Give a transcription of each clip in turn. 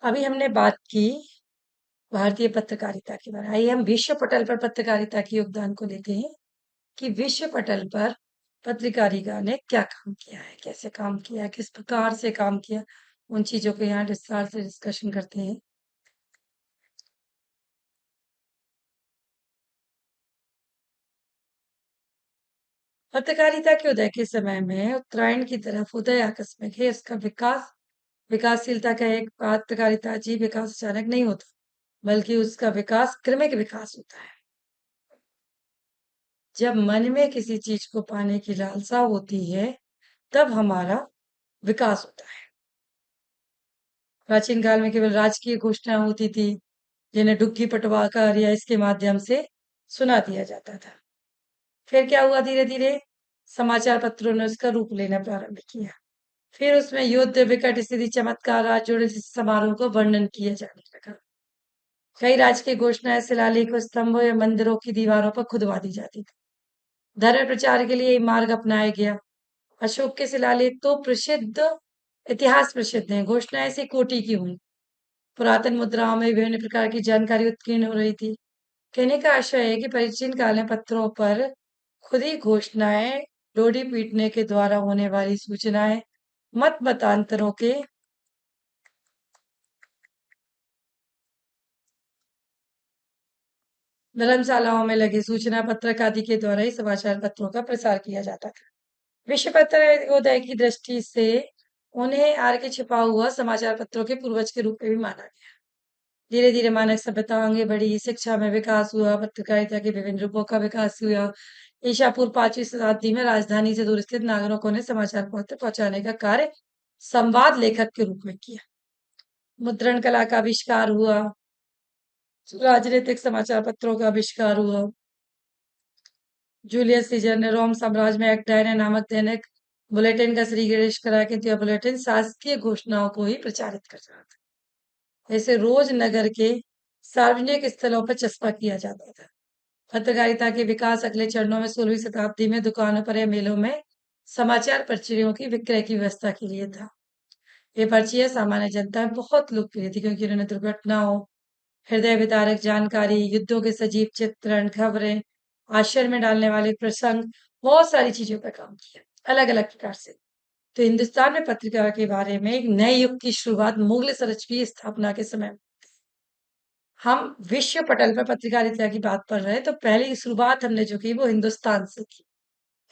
अभी हमने बात की भारतीय पत्रकारिता के बारे में। आइए हम विश्व पटल पर पत्रकारिता के योगदान को लेते हैं कि विश्व पटल पर पत्रकारिता ने क्या काम किया है, कैसे काम किया है, किस प्रकार से काम किया, उन चीजों को यहाँ विस्तार से डिस्कशन करते हैं। पत्रकारिता के उदय के समय में उत्तरायण की तरफ उदय आकस्मिक है। इसका विकास विकासशीलता का एक पत्रकारिता अजीब विकास अचानक नहीं होता, बल्कि उसका विकास क्रमिक विकास होता है। जब मन में किसी चीज को पाने की लालसा होती है, तब हमारा विकास होता है। प्राचीन काल में केवल राजकीय घोषणाएं होती थी, जिन्हें डुग्गी पटवाकर या इसके माध्यम से सुना दिया जाता था। फिर क्या हुआ, धीरे धीरे समाचार पत्रों ने उसका रूप लेना प्रारंभ किया। फिर उसमें युद्ध, विकट स्थिति, चमत्कार, आज जुड़े समारोह को वर्णन किया जाने लगा। कई राजकीय घोषणाएं शिलालेख, स्तंभों या मंदिरों की दीवारों पर खुदवा दी जाती थी। धर्म प्रचार के लिए ये मार्ग अपनाया गया। अशोक के शिलालेख तो प्रसिद्ध, इतिहास प्रसिद्ध हैं। घोषणाएं ऐसी कोटि की हुई। पुरातन मुद्राओं में विभिन्न प्रकार की जानकारी उत्कीर्ण हो रही थी। कहने का आशय है कि प्राचीन काल में पत्रों पर खुद ही घोषणाएं, डोरी पीटने के द्वारा होने वाली सूचनाएं, मत मतांतरों के धर्मशालाओं में लगे सूचना पत्रक आदि के द्वारा ही समाचार पत्रों का प्रसार किया जाता था। विश्व पत्रोदय की दृष्टि से उन्हें आगे छिपा हुआ समाचार पत्रों के पूर्वज के रूप में भी माना गया। धीरे धीरे मानव सभ्यता आगे बढ़ी, शिक्षा में विकास हुआ, पत्रकारिता के विभिन्न रूपों का विकास हुआ। ईसा पूर्व 5वीं शताब्दी में राजधानी से दूर स्थित नागरिकों ने समाचार पत्र पहुंचाने का कार्य संवाद लेखक के रूप में किया। मुद्रण कला का आविष्कार हुआ, राजनीतिक समाचार पत्रों का आविष्कार हुआ। जूलियस सीजर ने रोम साम्राज्य में एक डायना नामक दैनिक बुलेटिन का श्रीगणेश करा के यह बुलेटिन शासकीय घोषणाओं को ही प्रचारित कर रहा था। ऐसे रोज नगर के सार्वजनिक स्थलों पर चस्पा किया जाता था। पत्रकारिता के विकास अगले चरणों में 16वीं शताब्दी में दुकानों पर या मेलों में समाचार पर्चियों की विक्रय की व्यवस्था के लिए था। ये पर्चियां सामान्य जनता में बहुत लोकप्रिय थी, क्योंकि उन्होंने दुर्घटनाओं, हृदय विदारक जानकारी, युद्धों के सजीव चित्रण, खबरें, आश्चर्य में डालने वाले प्रसंग, बहुत सारी चीजों पर काम किया, अलग अलग प्रकार से। तो हिंदुस्तान में पत्रिका के बारे में एक नए युग की शुरुआत मुगल सरच की स्थापना के समय। हम विश्व पटल पर पत्रकारिता की बात कर रहे हैं, तो पहले की शुरुआत हमने जो की वो हिंदुस्तान से की।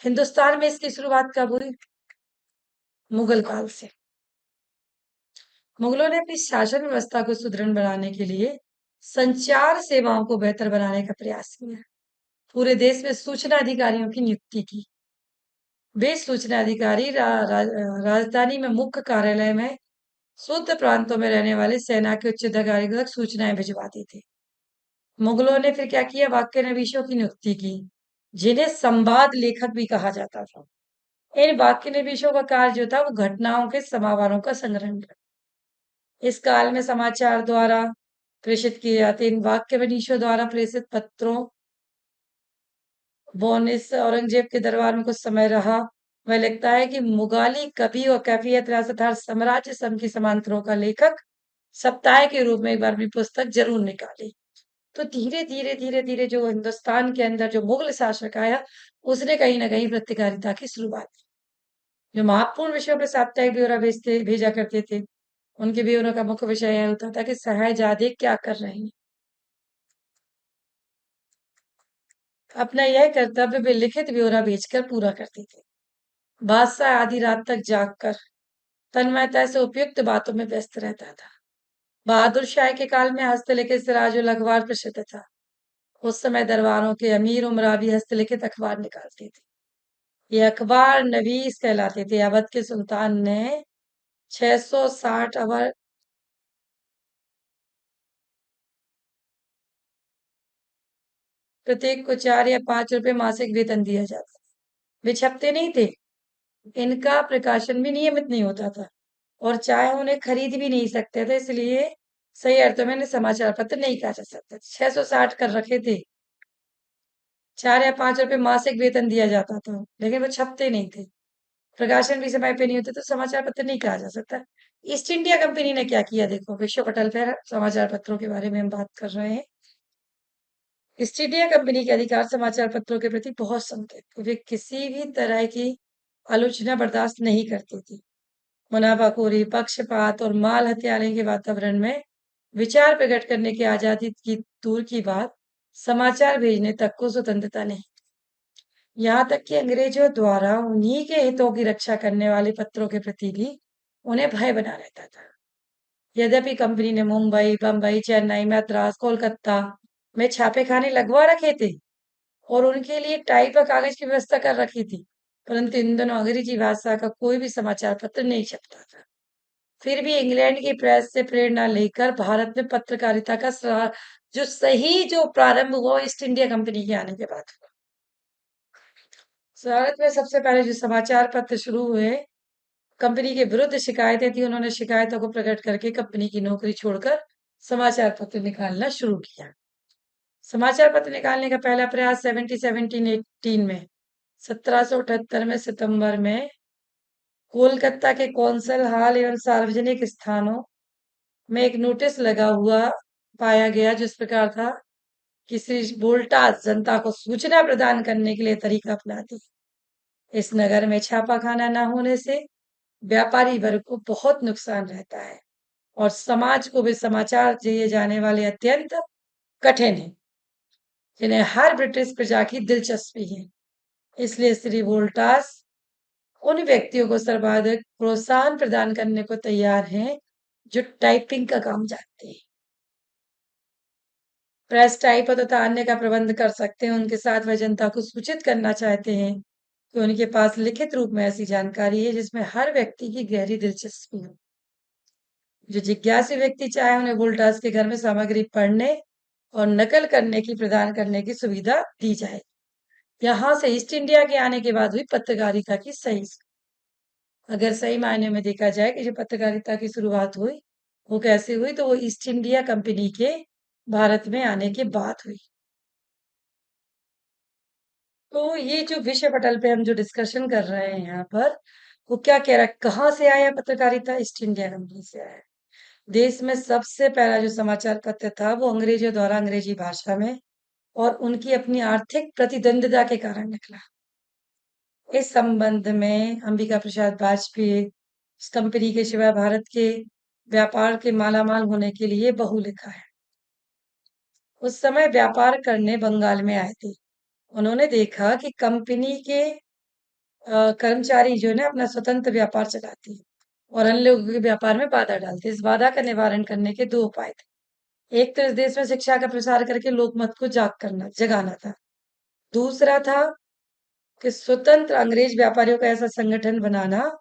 हिंदुस्तान में इसकी शुरुआत कब हुई? मुगल काल से। मुगलों ने अपनी शासन व्यवस्था को सुदृढ़ बनाने के लिए संचार सेवाओं को बेहतर बनाने का प्रयास किया। पूरे देश में सूचना अधिकारियों की नियुक्ति की। वे सूचना अधिकारी राजधानी में मुख्य कार्यालय में शुद्ध प्रांतों में रहने वाले सेना के उच्च अधिकारियों तक सूचनाएं भिजवाते थे। मुगलों ने फिर क्या किया? वाक्य नवीशों की नियुक्ति की, जिन्हें संवाद लेखक भी कहा जाता था। इन वाक्य नवीशों का कार्य जो था वो घटनाओं के समावारों का संग्रहण था। इस काल में समाचार द्वारा प्रेषित किए जाते इन वाक्य नवीशों द्वारा प्रेषित पत्रों, बोनिस औरंगजेब के दरबार में कुछ समय रहा। वह लिखता है कि मुगाली कवि और कैफियत रियासत हर साम्राज्य सम की समांतरों का लेखक सप्ताह के रूप में एक बार अपनी पुस्तक जरूर निकाले। तो धीरे धीरे धीरे धीरे जो हिंदुस्तान के अंदर जो मुगल शासक आया, उसने कहीं ना कहीं पत्रकारिता की शुरुआत की। जो महत्वपूर्ण विषयों पे साप्ताहिक ब्यौरा भेजा करते थे, उनके ब्यौरों का मुख्य विषय यह होता था कि शहजादे क्या कर रहे हैं। अपना यह कर्तव्य वे लिखित ब्यौरा भेजकर पूरा करते थे। बादशाह आधी रात तक जागकर तन्मयता से उपयुक्त बातों में व्यस्त रहता था। बहादुर शाह के काल में हस्तलिखित सिराजुल अखबार प्रसिद्ध था। उस समय दरबारों के अमीर उमरा भी हस्तलिखित अखबार निकालते थे। ये अखबार नवीस कहलाते थे। अवध के सुल्तान ने 660 अवर प्रत्येक को 4 या 5 रुपए मासिक वेतन दिया जाता। वे छपते नहीं थे। इनका प्रकाशन भी नियमित नहीं होता था, और चाहे उन्हें खरीद भी नहीं सकते थे, इसलिए सही अर्थों में इन्हें समाचार पत्र नहीं कहा जा सकता। 660 कर रखे थे। 4 या 5 रुपए मासिक वेतन दिया जाता था, लेकिन वो छपते नहीं थे। प्रकाशन भी समय पे नहीं होते तो समाचार पत्र नहीं कहा जा सकता। ईस्ट इंडिया कंपनी ने क्या किया, देखो विश्व पटल पर समाचार पत्रों के बारे में हम बात कर रहे हैं। ईस्ट इंडिया कंपनी के अधिकार समाचार पत्रों के प्रति बहुत संकेत, वे किसी भी तरह की आलोचना बर्दाश्त नहीं करती थी। मुनाफाखोरी, पक्षपात और माल हत्याने के वातावरण में विचार प्रकट करने की आजादी की दूर की बात, समाचार भेजने तक को स्वतंत्रता नहीं। यहाँ तक कि अंग्रेजों द्वारा उन्हीं के हितों की रक्षा करने वाले पत्रों के प्रति भी उन्हें भय बना रहता था। यद्यपि कंपनी ने मुंबई, बंबई, चेन्नई, मद्रास, कोलकाता में छापेखाने लगवा रखे थे और उनके लिए टाइप और कागज की व्यवस्था कर रखी थी, परंतु इन दोनों अंग्रेजी भाषा का कोई भी समाचार पत्र नहीं छपता था। फिर भी इंग्लैंड की प्रेस से प्रेरणा लेकर भारत में पत्रकारिता का जो प्रारंभ हुआ ईस्ट इंडिया कंपनी के आने के बाद हुआ। भारत में सबसे पहले जो समाचार पत्र शुरू हुए, कंपनी के विरुद्ध शिकायतें थी, उन्होंने शिकायतों को प्रकट करके कंपनी की नौकरी छोड़कर समाचार पत्र निकालना शुरू किया। समाचार पत्र निकालने का पहला प्रयास 1718 में 1778 में सितंबर में कोलकाता के कौंसल हॉल एवं सार्वजनिक स्थानों में एक नोटिस लगा हुआ पाया गया, जिस प्रकार था कि श्री वोल्टास जनता को सूचना प्रदान करने के लिए तरीका अपनाती। इस नगर में छापाखाना न होने से व्यापारी वर्ग को बहुत नुकसान रहता है और समाज को भी समाचार दिए जाने वाले अत्यंत कठिन है, जिन्हें हर ब्रिटिश प्रजा की दिलचस्पी है। इसलिए श्री वोल्टास उन व्यक्तियों को सर्वाधिक प्रोत्साहन प्रदान करने को तैयार हैं जो टाइपिंग का काम जानते हैं, प्रेस टाइप तथा अन्य का प्रबंध कर सकते हैं। उनके साथ वह जनता को सूचित करना चाहते हैं कि उनके पास लिखित रूप में ऐसी जानकारी है जिसमें हर व्यक्ति की गहरी दिलचस्पी हो। जो जिज्ञासु व्यक्ति चाहे उन्हें वोल्टास के घर में सामग्री पढ़ने और नकल करने की प्रदान करने की सुविधा दी जाए। यहाँ से ईस्ट इंडिया के आने के बाद हुई पत्रकारिता की सही, अगर सही मायने में देखा जाए कि जो पत्रकारिता की शुरुआत हुई वो कैसे हुई, तो वो ईस्ट इंडिया कंपनी के भारत में आने के बाद हुई। तो ये जो विषय पटल पे हम जो डिस्कशन कर रहे हैं यहाँ पर, वो क्या कह रहा है, कहाँ से आया पत्रकारिता? ईस्ट इंडिया कंपनी से आया। देश में सबसे पहला जो समाचार पत्र था वो अंग्रेजों द्वारा अंग्रेजी भाषा में और उनकी अपनी आर्थिक प्रतिद्वंदिता के कारण निकला। इस संबंध में अंबिका प्रसाद वाजपेयी इस कंपनी के सिवा भारत के व्यापार के मालामाल होने के लिए बहु लिखा है। उस समय व्यापार करने बंगाल में आए थे। उन्होंने देखा कि कंपनी के कर्मचारी जो है ना अपना स्वतंत्र व्यापार चलाते हैं और अन्य लोगों के व्यापार में बाधा डालते हैं। इस बाधा का निवारण करने के दो उपाय थे। एक तो इस देश में शिक्षा का प्रसार करके लोकमत को जगाना था। दूसरा था कि स्वतंत्र अंग्रेज व्यापारियों का ऐसा संगठन बनाना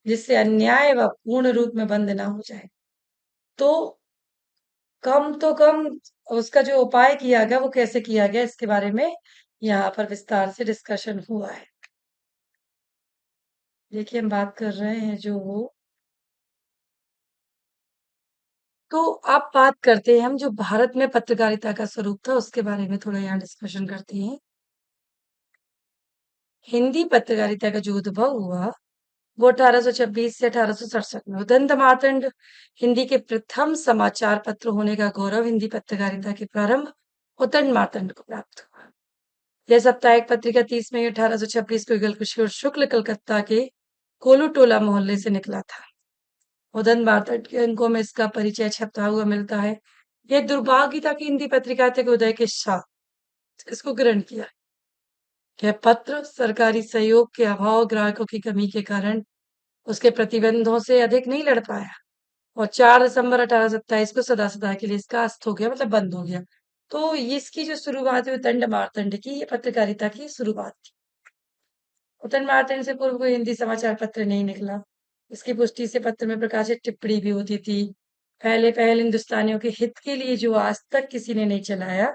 जिससे अन्याय व पूर्ण रूप में बंद ना हो जाए। तो कम उसका जो उपाय किया गया वो कैसे किया गया, इसके बारे में यहाँ पर विस्तार से डिस्कशन हुआ है। देखिए हम बात कर रहे हैं जो तो आप बात करते हैं हम जो भारत में पत्रकारिता का स्वरूप था उसके बारे में थोड़ा यहाँ डिस्कशन करते हैं। हिंदी पत्रकारिता का जो उद्भव हुआ वो 1826 से 1867 में उदंत मार्तंड हिंदी के प्रथम समाचार पत्र होने का गौरव हिंदी पत्रकारिता के प्रारंभ उदंत मार्तंड को प्राप्त हुआ। यह साप्ताहिक पत्रिका 30 मई 1826 को युगल किशोर शुक्ल कलकत्ता के कोलूटोला मोहल्ले से निकला था। उदंत मार्तंड के अंकों में इसका परिचय छपता हुआ मिलता है। यह दुर्भाग्य था कि हिंदी पत्रिकारिता के उदय के साथ इसको ग्रहण किया। यह पत्र सरकारी सहयोग के अभाव, ग्राहकों की कमी के कारण उसके प्रतिबंधों से अधिक नहीं लड़ पाया और 4 दिसंबर 1827 को सदा-सदा के लिए इसका अस्त हो गया, मतलब बंद हो गया। तो ये इसकी जो शुरुआत हुई उदंड मार्तंड की, ये पत्रकारिता की शुरुआत थी। उदंड मार्तंड से पूर्व कोई हिंदी समाचार पत्र नहीं निकला। इसकी पुष्टि से पत्र में प्रकाशित टिप्पणी भी होती थी। पहले हिंदुस्तानियों के हित के लिए जो आज तक किसी ने नहीं चलाया,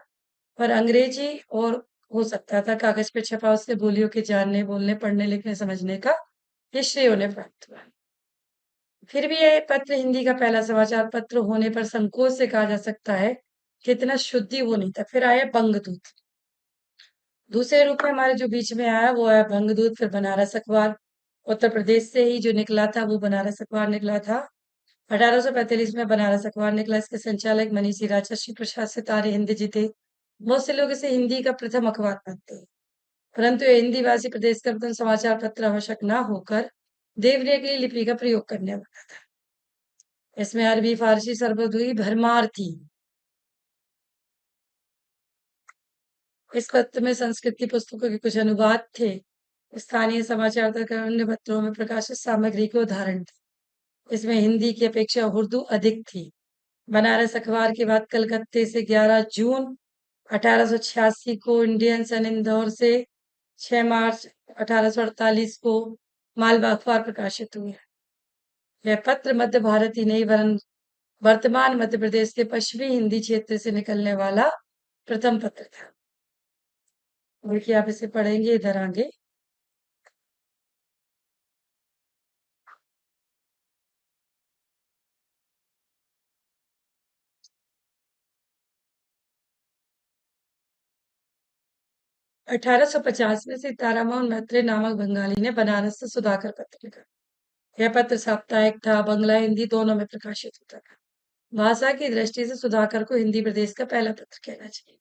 पर अंग्रेजी और हो सकता था कागज पे छपा उसके बोलियों के जानने, बोलने, पढ़ने, लिखने, समझने का ये श्रेय उन्हें प्राप्त हुआ। फिर भी यह पत्र हिंदी का पहला समाचार पत्र होने पर संकोच से कहा जा सकता है कि इतना शुद्धि वो नहीं था। फिर आया बंगदूत। दूसरे रूप में हमारे जो बीच में आया वो है बंगदूत, फिर बनारस अखबार। उत्तर प्रदेश से ही जो निकला था वो बनारस अखबार निकला था। 1845 में बनारस अखबार निकला। इसके संचालक मनीषी राजर्षि प्रसाद सितारे हिंदी जी थे। बहुत से लोग इसे हिंदी का प्रथम अखबार मानते हैं, परंतु ये हिंदी भाषी प्रदेश का प्रथम समाचार पत्र आवश्यक न होकर देवनागरी लिपि का प्रयोग करने वाला था। इसमें अरबी, फारसी, सरबोधुई भरमार थी। इस पत्र में संस्कृत की पुस्तकों के कुछ अनुवाद थे। स्थानीय समाचार तथा अन्य पत्रों में प्रकाशित सामग्री के उदाहरण थे। इसमें हिंदी की अपेक्षा उर्दू अधिक थी। बनारस अखबार के बाद कलकत्ते से 11 जून 1886 को इंडियन सन इंदौर से 6 मार्च 1848 को मालवा अखबार प्रकाशित हुए। यह पत्र मध्य भारत ही नहीं वरन वर्तमान मध्य प्रदेश के पश्चिमी हिंदी क्षेत्र से निकलने वाला प्रथम पत्र था। देखिए आप इसे पढ़ेंगे इधर आगे। 1850 में सीतारामन मैत्रेय नामक बंगाली ने बनारस से सुधाकर पत्र लिखा। यह पत्र साप्ताहिक था, बंगला हिंदी दोनों में प्रकाशित होता था। भाषा की दृष्टि से सुधाकर को हिंदी प्रदेश का पहला पत्र कहना चाहिए।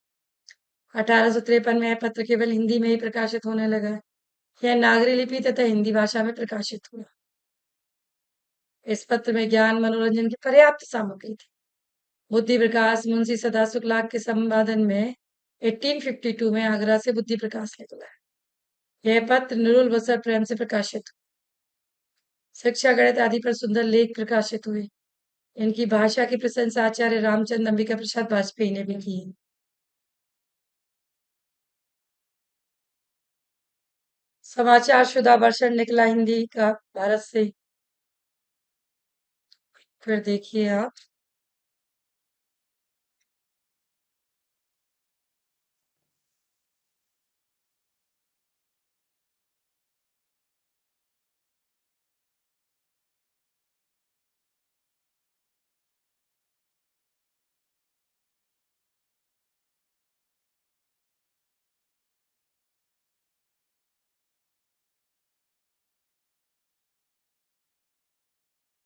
1853 में यह पत्र केवल हिंदी में ही प्रकाशित होने लगा। यह नागरी लिपि तथा हिंदी भाषा में प्रकाशित हुआ। इस पत्र में ज्ञान मनोरंजन की पर्याप्त सामग्री थी। बुद्धि प्रकाश मुंशी सदा शुक्ला के संपादन में 1852 में आगरा से बुद्धि प्रकाश निकला। यह पत्र निरुल बसर प्रेम से प्रकाशित हुआ। शिक्षा गणित आदि पर सुंदर लेख प्रकाशित हुए। इनकी भाषा की प्रशंसा आचार्य रामचंद्र अंबिका प्रसाद वाजपेयी ने भी की। समाचार शुदा वर्षन निकला हिंदी का भारत से। फिर देखिए आप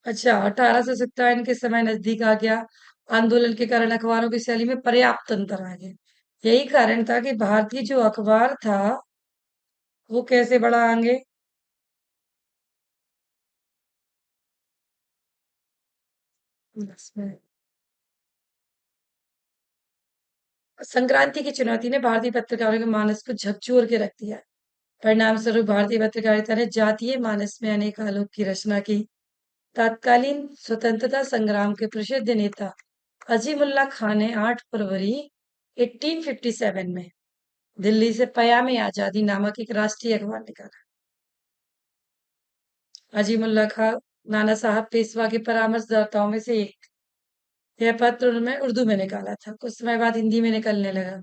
1857 के समय नजदीक आ गया। आंदोलन के कारण अखबारों की शैली में पर्याप्त अंतर आ गया। यही कारण था कि भारतीय जो अखबार था वो कैसे बढ़ा आगे। बस में संक्रांति की चुनौती ने भारतीय पत्रकारों के मानस को झकझोर के रख दिया। परिणाम स्वरूप भारतीय पत्रकारिता ने जातीय मानस में अनेक आलोक की रचना की। तत्कालीन स्वतंत्रता संग्राम के प्रसिद्ध नेता अजीमुल्ला खान ने 8 फरवरी 1857 में दिल्ली से पयामे आजादी नामक एक राष्ट्रीय अखबार निकाला। अजीमुल्ला खां नाना साहब पेशवा के परामर्शदाताओं में से एक। यह पत्र उन्होंने उर्दू में निकाला था, कुछ समय बाद हिंदी में निकलने लगा।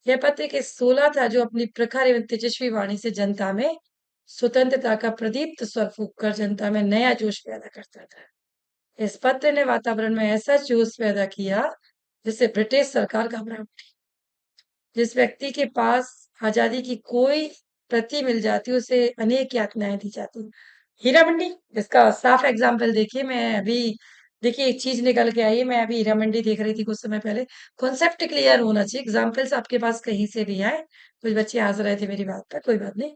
यह पत्र एक 16 था जो अपनी प्रखर एवं तेजस्वी वाणी से जनता में स्वतंत्रता का प्रदीप्त स्वर फूंक कर जनता में नया जोश पैदा करता था। इस पत्र ने वातावरण में ऐसा जोश पैदा किया जिससे ब्रिटिश सरकार घबरा उठी। जिस व्यक्ति के पास आजादी की कोई प्रति मिल जाती उसे अनेक यातनाएं दी जाती। हीरा मंडी इसका साफ एग्जाम्पल देखिए। मैं अभी देखिए एक चीज निकल के आई है। मैं अभी हीरा मंडी देख रही थी कुछ समय पहले। कॉन्सेप्ट क्लियर होना चाहिए। एग्जाम्पल्स आपके पास कहीं से भी आए। कुछ बच्चे हंस रहे थे मेरी बात पर, कोई बात नहीं।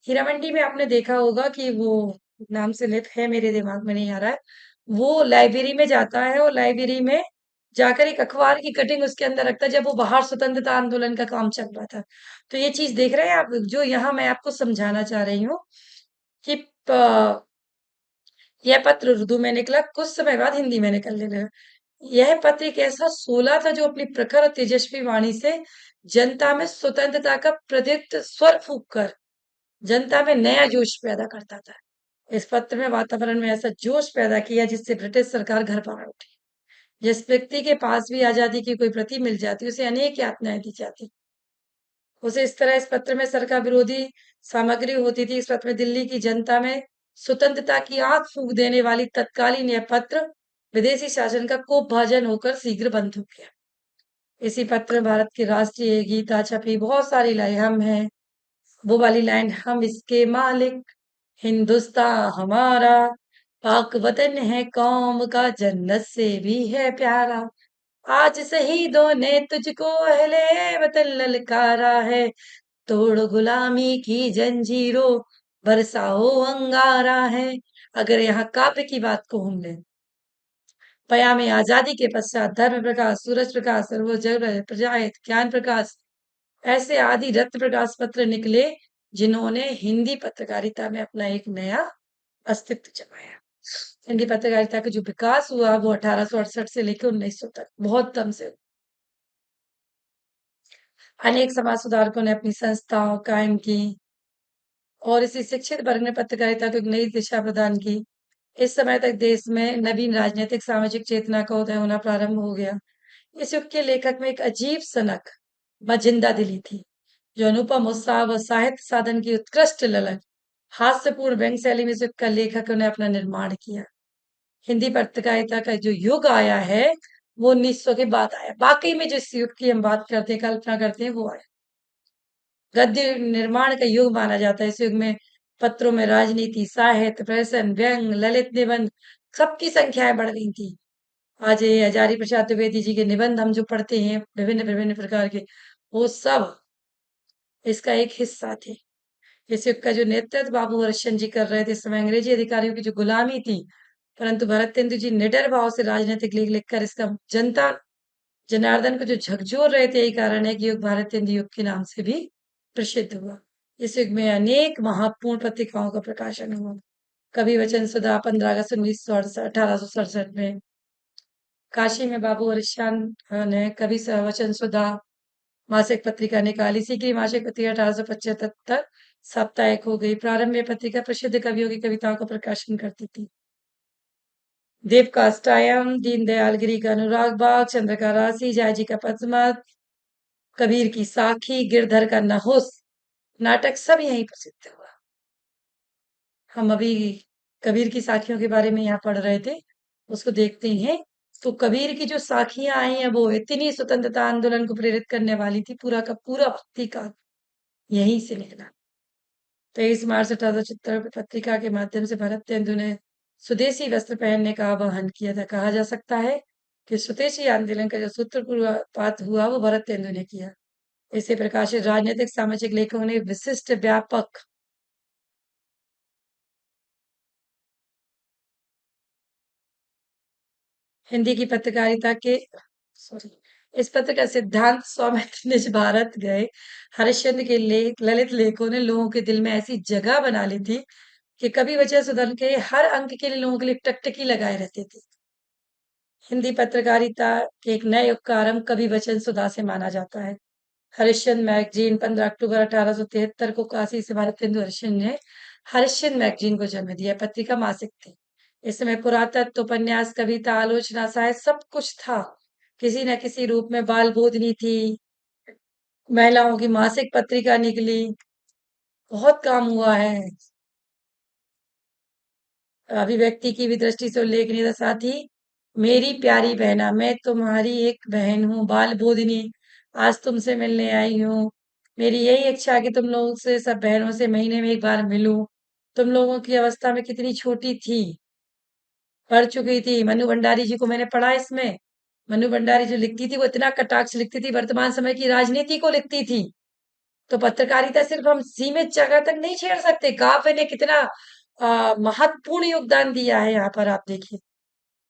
हीरा मंडी में आपने देखा होगा कि वो नाम से लेत है मेरे दिमाग में नहीं आ रहा है। वो लाइब्रेरी में जाता है और लाइब्रेरी में जाकर एक अखबार की कटिंग उसके अंदर रखता है जब वो बाहर स्वतंत्रता आंदोलन का काम चल रहा था। तो ये चीज देख रहे हैं आप जो यहाँ मैं आपको समझाना चाह रही हूँ कि यह पत्र उर्दू में निकला, कुछ समय बाद हिंदी में निकलने लगा। यह पत्र एक ऐसा शोला था जो अपनी प्रखर और तेजस्वी वाणी से जनता में स्वतंत्रता का प्रदीप्त स्वर फूंक कर जनता में नया जोश पैदा करता था। इस पत्र में वातावरण में ऐसा जोश पैदा किया जिससे ब्रिटिश सरकार घर पर उठी। जिस व्यक्ति के पास भी आजादी की कोई प्रति मिल जाती उसे अनेक यातनाएं दी जाती। उसे इस तरह इस पत्र में सरकार विरोधी सामग्री होती थी। इस पत्र में दिल्ली की जनता में स्वतंत्रता की आग फूंक देने वाली तत्कालीन यह पत्र विदेशी शासन का कोप भाजन होकर शीघ्र बंद हो गया। इसी पत्र में भारत की राष्ट्रीय गीता छपी। बहुत सारी लाइन हम हैं, वो वाली लाइन हम इसके मालिक, हिंदुस्तान हमारा, पाक वतन है कौम का, जन्नत से भी है प्यारा। आज शहीदों ने तुझको अहले वतन ललकारा है, तोड़ गुलामी की जंजीरों, बरसाओ अंगारा है। अगर यहाँ काव्य की बात को हम लें, पयामे आजादी के पश्चात धर्म प्रकाश, सूरज प्रकाश, सर्वोजय प्रजाहित, ज्ञान प्रकाश, ऐसे आदि रत्न प्रकाश पत्र निकले, जिन्होंने हिंदी पत्रकारिता में अपना एक नया अस्तित्व जमाया। हिंदी पत्रकारिता का जो विकास हुआ वो 1868 से लेकर 1900 तक बहुत दम से। अनेक समाज सुधारकों ने अपनी संस्थाओं कायम की और इसी शिक्षित वर्ग ने पत्रकारिता को एक नई दिशा प्रदान की। इस समय तक देश में नवीन राजनीतिक सामाजिक चेतना का उदय होना प्रारंभ हो गया। इस युग के लेखक में एक अजीब सनक व जिंदा दिली थी, जो अनुपम उत्साह व साहित्य साधन की उत्कृष्ट ललक, हास्यपूर्ण व्यंग शैली में इस युग का लेखकों ने अपना निर्माण किया। हिंदी पत्रकारिता का जो युग आया है वो 1900 के बाद आया। वाकई में जिस युग की हम बात करते हैं, कल्पना करते हैं, वो आया। गद्य निर्माण का युग माना जाता है। इस युग में पत्रों में राजनीति, साहित्य, प्रहसन, व्यंग, ललित निबंध, सबकी संख्याएं बढ़ गई थी। आज ये हजारी प्रसाद द्विवेदी जी के निबंध हम जो पढ़ते हैं विभिन्न विभिन्न प्रकार के, वो सब इसका एक हिस्सा थे। इस युग का जो नेतृत्व बाबू हरिश्चंद्र जी कर रहे थे, इस समय अंग्रेजी अधिकारियों की जो गुलामी थी, परंतु भरतेंदु जी निडर भाव से राजनीतिक लेख लिखकर इसका जनता जनार्दन को जो झकझोर रहे थे, यही कारण है कि युग भारतेंदु युग के नाम से भी प्रसिद्ध हुआ। इस युग में अनेक महत्वपूर्ण पत्रिकाओं का प्रकाशन हुआ। कवि वचन सुधा 15 अगस्त 1867 में काशी में बाबू हरिश्चंद्र ने कवि वचन सुधा मासिक पत्रिका निकाली। इसी की मासिक पत्रिका 1875 साप्ताहिक हो गई। प्रारंभ में पत्रिका प्रसिद्ध कवियों की कविताओं का प्रकाशन करती थी। देव काष्टायन, दीनदयाल गिरी का अनुराग बाग, चंद्र का राशि, जायजी का पद्मत, कबीर की साखी, गिरधर का नहुस नाटक सब यहीं प्रसिद्ध हुआ। हम अभी कबीर की साखियों के बारे में यहाँ पढ़ रहे थे, उसको देखते हैं। तो कबीर की जो साखियां आई हैं वो इतनी स्वतंत्रता आंदोलन को प्रेरित करने वाली थी, पूरा का पूरा भक्ति का यहीं से निकला। 23 मार्च 1875 पत्रिका के माध्यम से भरतेंदु ने स्वदेशी वस्त्र पहनने का आह्वान किया था। कहा जा सकता है कि स्वदेशी आंदोलन का जो सूत्रपात हुआ वो भरतेंदु ने किया। इसे प्रकाशित राजनीतिक सामाजिक लेखकों ने विशिष्ट व्यापक हिंदी की पत्रकारिता के सॉरी इस पत्र का सिद्धांत सौमित्र निज भारत गए हरिश्चंद्र के लेख ललित लेखों ने लोगों के दिल में ऐसी जगह बना ली थी कि कभी वजह सुधन के हर अंक के लिए लोगों के लिए टकटकी लगाए रहते थे। हिंदी पत्रकारिता के एक नए युग का आरंभ कवि वचन सुधा से माना जाता है। हरिश्चंद्र मैगजीन 15 अक्टूबर 1873 को काशी से भारतेंदु हरिश्चंद्र ने हरिश्चंद्र मैगजीन को जन्म दिया। पत्रिका मासिक थी। इस समय पुरातत्व, उपन्यास, कविता, आलोचना, साहित्य सब कुछ था। किसी न किसी रूप में बाल बोधनी थी, महिलाओं की मासिक पत्रिका निकली, बहुत काम हुआ है। अभिव्यक्ति की भी दृष्टि से उल्लेखनीय था। साथ ही मेरी प्यारी बहना, मैं तुम्हारी एक बहन हूँ, बाल बोधिनी, आज तुमसे मिलने आई हूँ। मेरी यही इच्छा है कि तुम लोगों से, सब बहनों से महीने में एक बार मिलूं। तुम लोगों की अवस्था में कितनी छोटी थी, पढ़ चुकी थी। मनु भंडारी जी को मैंने पढ़ा इसमें। मनु भंडारी जो लिखती थी वो इतना कटाक्ष लिखती थी, वर्तमान समय की राजनीति को लिखती थी। तो पत्रकारिता सिर्फ हम सीमित जगह तक नहीं छेड़ सकते। काव्य ने कितना महत्वपूर्ण योगदान दिया है यहाँ पर आप देखिए।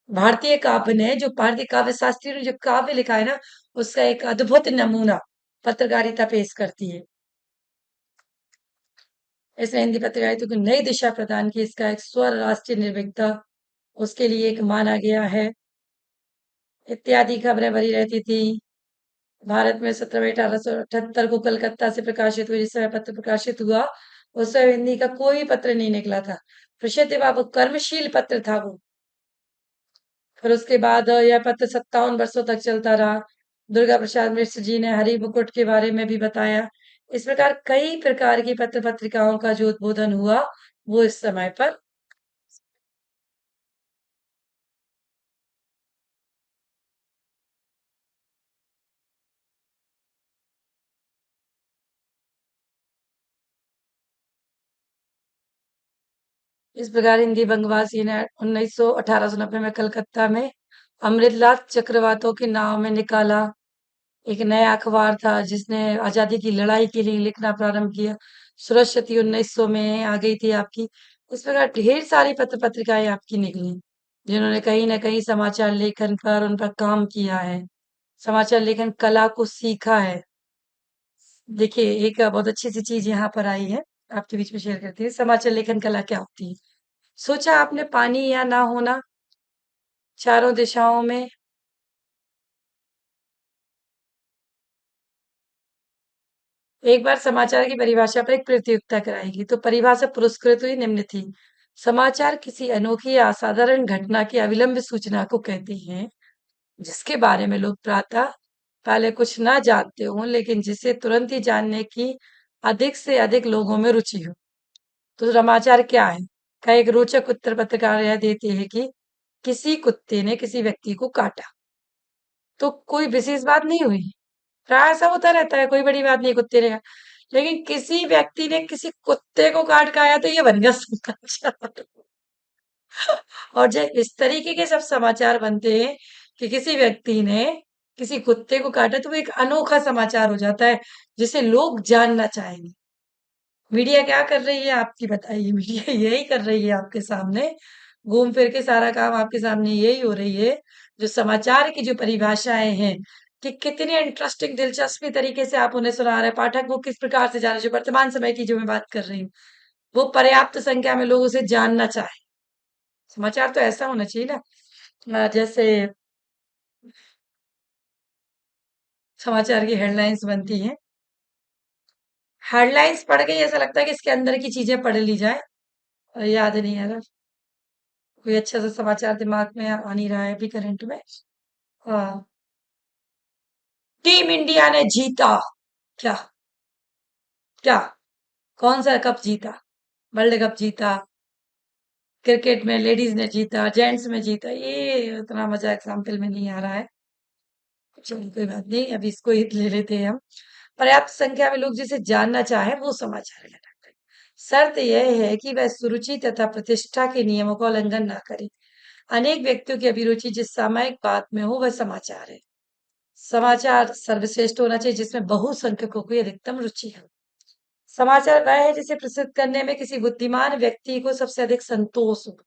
भारतीय काव्य ने, जो भारतीय काव्य शास्त्री ने जो काव्य लिखा है ना, उसका एक अद्भुत नमूना पत्रकारिता पेश करती है। इसने हिंदी पत्रकारिता को नई दिशा प्रदान की। इसका एक स्वर राष्ट्रीय निर्भीकता उसके लिए एक माना गया है, इत्यादि खबरें भरी रहती थी। भारत में 17 मई 1878 को कलकत्ता से प्रकाशित हुई, जिस समय पत्र प्रकाशित हुआ उस समय हिंदी का कोई भी पत्र नहीं निकला था। प्रसिद्ध बाबू कर्मशील पत्र था वो। फिर उसके बाद यह पत्र 57 वर्षों तक चलता रहा। दुर्गा प्रसाद मिश्र जी ने हरि मुकुट के बारे में भी बताया। इस प्रकार कई प्रकार की पत्र पत्रिकाओं का जो उद्बोधन हुआ वो इस समय पर इस प्रकार हिंदी बंगवासी ने 1890 में कलकत्ता में अमृतलाल चक्रवातों की नाव में निकाला एक नया अखबार था जिसने आजादी की लड़ाई के लिए लिखना प्रारंभ किया। सरस्वती 1900 में आ गई थी आपकी। इस प्रकार ढेर सारी पत्र पत्रिकाएं आपकी निकली जिन्होंने कहीं ना कहीं समाचार लेखन पर उन पर काम किया है, समाचार लेखन कला को सीखा है। देखिए एक बहुत अच्छी सी चीज यहाँ पर आई है, आपके बीच में शेयर करती है। समाचार लेखन कला क्या होती है? सोचा आपने पानी या ना होना चारों दिशाओं में। एक बार समाचार की परिभाषा पर एक प्रतियोगिता कराएगी तो परिभाषा पुरस्कृत हुई निम्न थी। समाचार किसी अनोखी या असाधारण घटना की अविलंब सूचना को कहते हैं जिसके बारे में लोग प्रातः पहले कुछ ना जानते हों लेकिन जिसे तुरंत ही जानने की अधिक से अधिक लोगों में रुचि हो। तो समाचार क्या है? का एक रोचक उत्तर पत्रकार यह देते हैं कि किसी कुत्ते ने किसी व्यक्ति को काटा तो कोई विशेष बात नहीं हुई। प्राय ऐसा होता रहता है, कोई बड़ी बात नहीं कुत्ते ने। लेकिन किसी व्यक्ति ने किसी कुत्ते को काट खाया तो ये बन गया समाचार। और जब इस तरीके के सब समाचार बनते हैं कि किसी व्यक्ति ने किसी कुत्ते को काटा तो वो एक अनोखा समाचार हो जाता है जिसे लोग जानना चाहेंगे। मीडिया क्या कर रही है आपकी बताइए? मीडिया यही कर रही है आपके सामने, घूम फिर के सारा काम आपके सामने यही हो रही है। जो समाचार की जो परिभाषाएं हैं कि कितनी इंटरेस्टिंग दिलचस्पी तरीके से आप उन्हें सुना रहे हैं, पाठक वो किस प्रकार से जाने, जो वर्तमान समय की जो मैं बात कर रही हूँ वो पर्याप्त संख्या में लोग उसे जानना चाहे। समाचार तो ऐसा होना चाहिए ना, जैसे समाचार की हेडलाइंस बनती हैं, हेडलाइंस पढ़ के ही ऐसा लगता है कि इसके अंदर की चीजें पढ़ ली जाए। याद नहीं आ रहा, कोई अच्छा सा समाचार दिमाग में आ नहीं रहा है अभी करंट में। हाँ, टीम इंडिया ने जीता। क्या? क्या? कौन सा कप जीता? वर्ल्ड कप जीता। क्रिकेट में लेडीज ने जीता, जेंट्स में जीता। ये उतना मजा एग्जाम्पल में नहीं आ रहा है। चलिए कोई बात नहीं, अभी इसको ही ले लेते हैं हम। पर्याप्त संख्या में लोग जिसे जानना चाहे वो समाचार कहलाता है। शर्त यह है कि वह सुरुचि तथा प्रतिष्ठा के नियमों का उल्लंघन ना करे। अनेक व्यक्तियों की अभिरुचि जिस सामयिक बात में हो वह समाचार है। समाचार सर्वश्रेष्ठ होना चाहिए जिसमें बहुसंख्यकों की अधिकतम रुचि हो। समाचार वह है जिसे प्रसिद्ध करने में किसी बुद्धिमान व्यक्ति को सबसे अधिक संतोष हो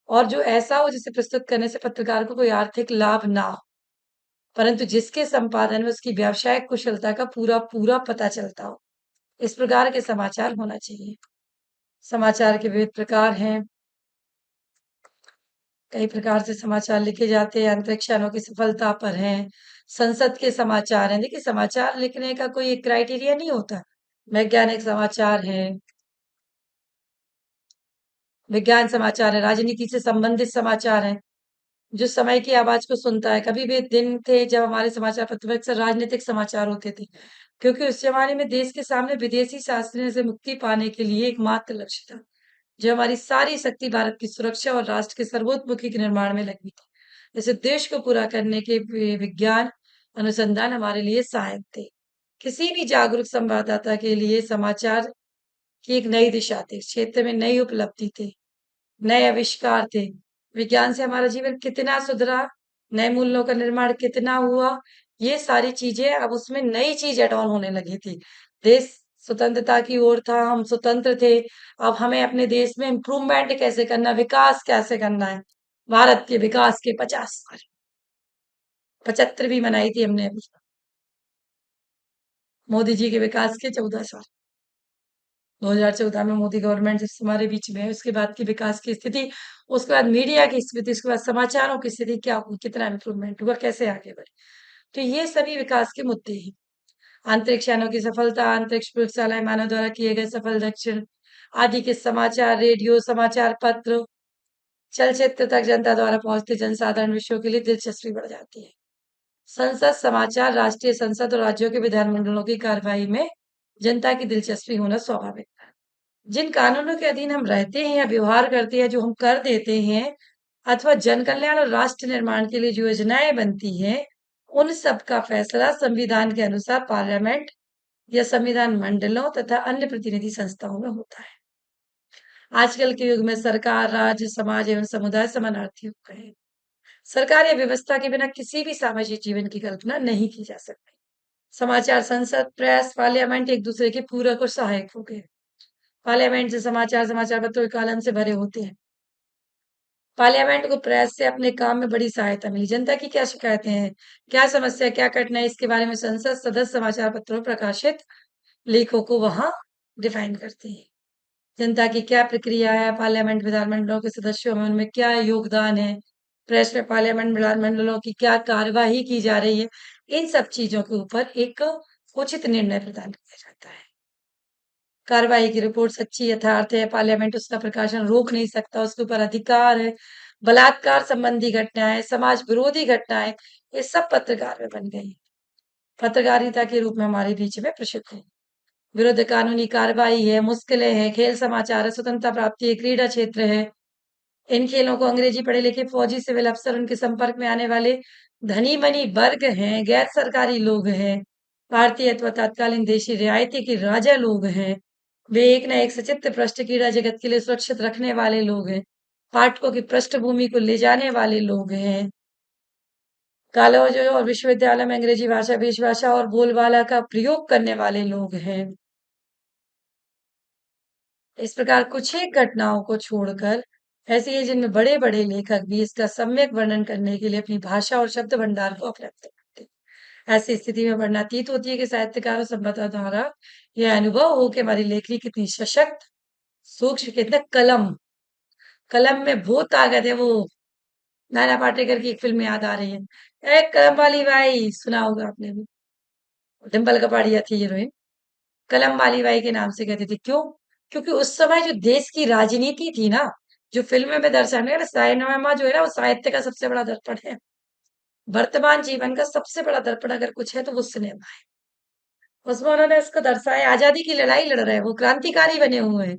और जो ऐसा हो जिसे प्रस्तुत करने से पत्रकार को कोई आर्थिक लाभ ना हो परंतु जिसके संपादन में उसकी व्यावसायिक कुशलता का पूरा पूरा पता चलता हो। इस प्रकार के समाचार होना चाहिए। समाचार के विविध प्रकार हैं, कई प्रकार से समाचार लिखे जाते हैं, अंतरिक्ष यानों की सफलता पर हैं, संसद के समाचार हैं। देखिए समाचार लिखने का कोई एक क्राइटेरिया नहीं होता। वैज्ञानिक समाचार है, विज्ञान समाचार है, राजनीति से संबंधित समाचार हैं। जो समय की आवाज को सुनता है, कभी भी दिन थे जब हमारे समाचार पत्र में अक्सर राजनीतिक समाचार होते थे क्योंकि उस जमाने में देश के सामने विदेशी शासन से मुक्ति पाने के लिए एकमात्र लक्ष्य था जो हमारी सारी शक्ति भारत की सुरक्षा और राष्ट्र के सर्वोत्मुखी के निर्माण में लगी थी। इसे देश को पूरा करने के विज्ञान अनुसंधान हमारे लिए सहायक थे। किसी भी जागरूक संवाददाता के लिए समाचार की एक नई दिशा थी, क्षेत्र में नई उपलब्धि थी, नए आविष्कार थे। विज्ञान से हमारा जीवन कितना सुधरा, नए मूल्यों का निर्माण कितना हुआ, ये सारी चीजें अब उसमें नई चीज एड ऑन होने लगी थी। देश स्वतंत्रता की ओर था, हम स्वतंत्र थे। अब हमें अपने देश में इम्प्रूवमेंट कैसे करना, विकास कैसे करना है। भारत के विकास के 50 साल, 75 भी मनाई थी हमने अभी। मोदी जी के विकास के 14 साल, 2014 में मोदी गवर्नमेंट जब से हमारे बीच में है, उसके बाद की विकास की स्थिति, उसके बाद मीडिया की स्थिति, उसके बाद समाचारों की स्थिति क्या हुई, कितना इम्प्रूवमेंट हुआ, कैसे आगे बढ़े। तो ये सभी विकास के मुद्दे हैं। अंतरिक्ष यानों की सफलता, अंतरिक्ष प्रयोगशालाएं मानव द्वारा किए गए सफल दक्षिण आदि के समाचार, रेडियो समाचार पत्र, चलचित्र तक जनता द्वारा पहुंचते जनसाधारण विषयों के लिए दिलचस्पी बढ़ जाती है। संसद समाचार, राष्ट्रीय संसद और राज्यों के विधानमंडलों की कार्यवाही में जनता की दिलचस्पी होना स्वाभाविक है। जिन कानूनों के अधीन हम रहते हैं या व्यवहार करते हैं, जो हम कर देते हैं अथवा जन कल्याण और राष्ट्र निर्माण के लिए जो योजनाएं बनती हैं, उन सब का फैसला संविधान के अनुसार पार्लियामेंट या संविधान मंडलों तथा अन्य प्रतिनिधि संस्थाओं में होता है। आजकल के युग में सरकार, राज्य, समाज एवं समुदाय समानार्थी हो गए हैं। सरकार या व्यवस्था के बिना किसी भी सामाजिक जीवन की कल्पना नहीं की जा सकती। समाचार संसद, प्रेस, पार्लियामेंट एक दूसरे के पूरक और सहायक हो गए। पार्लियामेंट से समाचार पत्रों के कॉलम से भरे होते हैं। पार्लियामेंट को प्रेस से अपने काम में बड़ी सहायता मिली। जनता की क्या शिकायतें हैं, क्या समस्या, क्या कठिनाई, इसके बारे में संसद सदस्य समाचार पत्रों में प्रकाशित लेखों को वहां डिफाइन करते हैं। जनता की क्या प्रक्रिया है, पार्लियामेंट विधानमंडलों के सदस्यों में उनमें क्या योगदान है, प्रेस में पार्लियामेंट विधानमंडलों की क्या कार्यवाही की जा रही है, इन सब चीजों के ऊपर एक उचित निर्णय प्रदान किया जाता है। कार्यवाही की रिपोर्ट सच्ची यथार्थ है, पार्लियामेंट उसका प्रकाशन रोक नहीं सकता, उसके ऊपर अधिकार है। बलात्कार संबंधी घटनाएं, समाज विरोधी घटनाएं, ये सब पत्रकार में बन गई। पत्रकारिता के रूप में हमारे बीच में प्रसिद्ध है। विरुद्ध कानूनी कार्रवाई है, मुश्किलें हैं, खेल समाचार है, स्वतंत्रता प्राप्ति है, क्रीड़ा क्षेत्र है। इन खेलों को अंग्रेजी पढ़े लिखे फौजी, सिविल अफसर, उनके संपर्क में आने वाले धनी मनी वर्ग हैं, गैर सरकारी लोग हैं, भारतीय अथवा तत्कालीन देशी रियायती के राजा लोग हैं। वे एक न एक सचित्र पृष्ठ क्रीड़ा जगत के लिए सुरक्षित रखने वाले लोग हैं। पाठकों की पृष्ठभूमि को ले जाने वाले लोग हैं। कॉलेजों और विश्वविद्यालय में अंग्रेजी भाषा, भेष भाषा और बोलबाला का प्रयोग करने वाले लोग हैं। इस प्रकार कुछ एक घटनाओं को छोड़कर ऐसी है जिनमें बड़े बड़े लेखक भी इसका सम्यक वर्णन करने के लिए अपनी भाषा और शब्द भंडार को अपलब्ध करते हैं। ऐसी स्थिति में वर्णनातीत होती है कि साहित्यकारों संभवतः द्वारा यह अनुभव हो कि हमारी लेखनी कितनी सशक्त, सूक्ष्म, कितना कलम कलम में वो ताकत है। वो नाना पाटेकर की एक फिल्म याद आ रही है, एक कलम वाली बाई, सुना होगा आपने भी। डिम्पल कपाड़िया थी हीरोइन। कलम वाली बाई के नाम से कहती थी, क्यों? क्योंकि उस समय जो देश की राजनीति थी ना, जो फिल्म में दर्शाने गया, सिनेमा जो है ना, वो साहित्य का सबसे बड़ा दर्पण है। वर्तमान जीवन का सबसे बड़ा दर्पण अगर कुछ है तो वो सिनेमा है। उसमें उन्होंने इसको दर्शाया, आजादी की लड़ाई लड़ रहे हैं, वो क्रांतिकारी बने हुए हैं।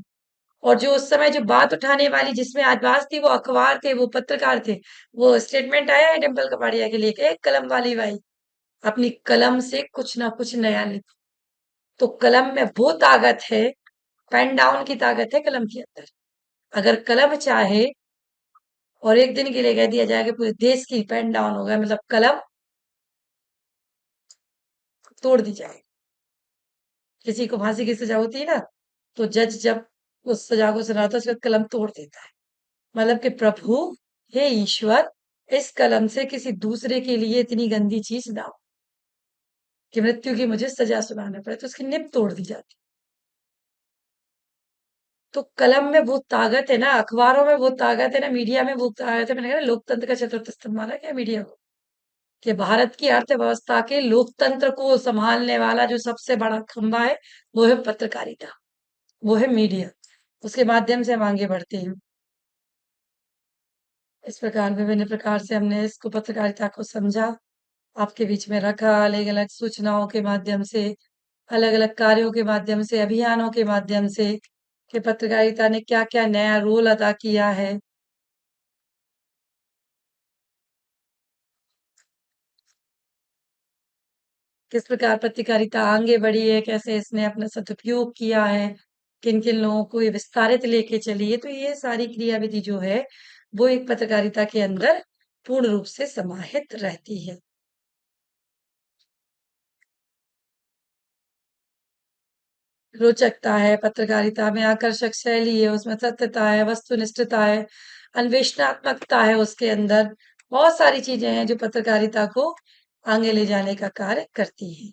और जो उस समय जो बात उठाने वाली जिसमें आवाज थी, वो अखबार थे, वो पत्रकार थे। वो स्टेटमेंट आया है डिम्पल कपाड़िया के लिए कि एक कलम वाली बाई, अपनी कलम से कुछ ना कुछ नया लिखो। तो कलम में वो ताकत है, पेन डाउन की ताकत है कलम के अंदर। अगर कलम चाहे और एक दिन के लिए कह दिया जाए कि पूरे देश की पेन डाउन हो गया, मतलब कलम तोड़ दी जाए। किसी को फांसी की सजा होती है ना, तो जज जब उस सजा को सुनाता है उसके बाद कलम तोड़ देता है। मतलब कि प्रभु, हे ईश्वर, इस कलम से किसी दूसरे के लिए इतनी गंदी चीज ना हो कि मृत्यु की मुझे सजा सुनाना पड़े, तो उसकी निब तोड़ दी जाती। तो कलम में वो ताकत है ना, अखबारों में वो ताकत है ना, मीडिया में वो ताकत है। मैंने कहा ना, लोकतंत्र का चतुर्थ स्तंभ माना क्या मीडिया को, कि भारत की अर्थव्यवस्था के लोकतंत्र को संभालने वाला जो सबसे बड़ा खंभा है, वो है पत्रकारिता, वो है मीडिया। उसके माध्यम से हम आगे बढ़ते हैं। इस प्रकार विभिन्न प्रकार से हमने इसको पत्रकारिता को समझा, आपके बीच में रखा, अलग अलग सूचनाओं के माध्यम से, अलग अलग कार्यों के माध्यम से, अभियानों के माध्यम से, कि पत्रकारिता ने क्या क्या नया रोल अदा किया है। किस प्रकार पत्रकारिता आगे बढ़ी है, कैसे इसने अपना सदुपयोग किया है, किन किन लोगों को ये विस्तारित लेके चली है। तो ये सारी क्रियाविधि जो है वो एक पत्रकारिता के अंदर पूर्ण रूप से समाहित रहती है। रोचकता है पत्रकारिता में, आकर्षक शैली है उसमें, सत्यता है, वस्तुनिष्ठता है, अन्वेषणात्मकता है उसके अंदर। बहुत सारी चीजें हैं जो पत्रकारिता को आगे ले जाने का कार्य करती हैं।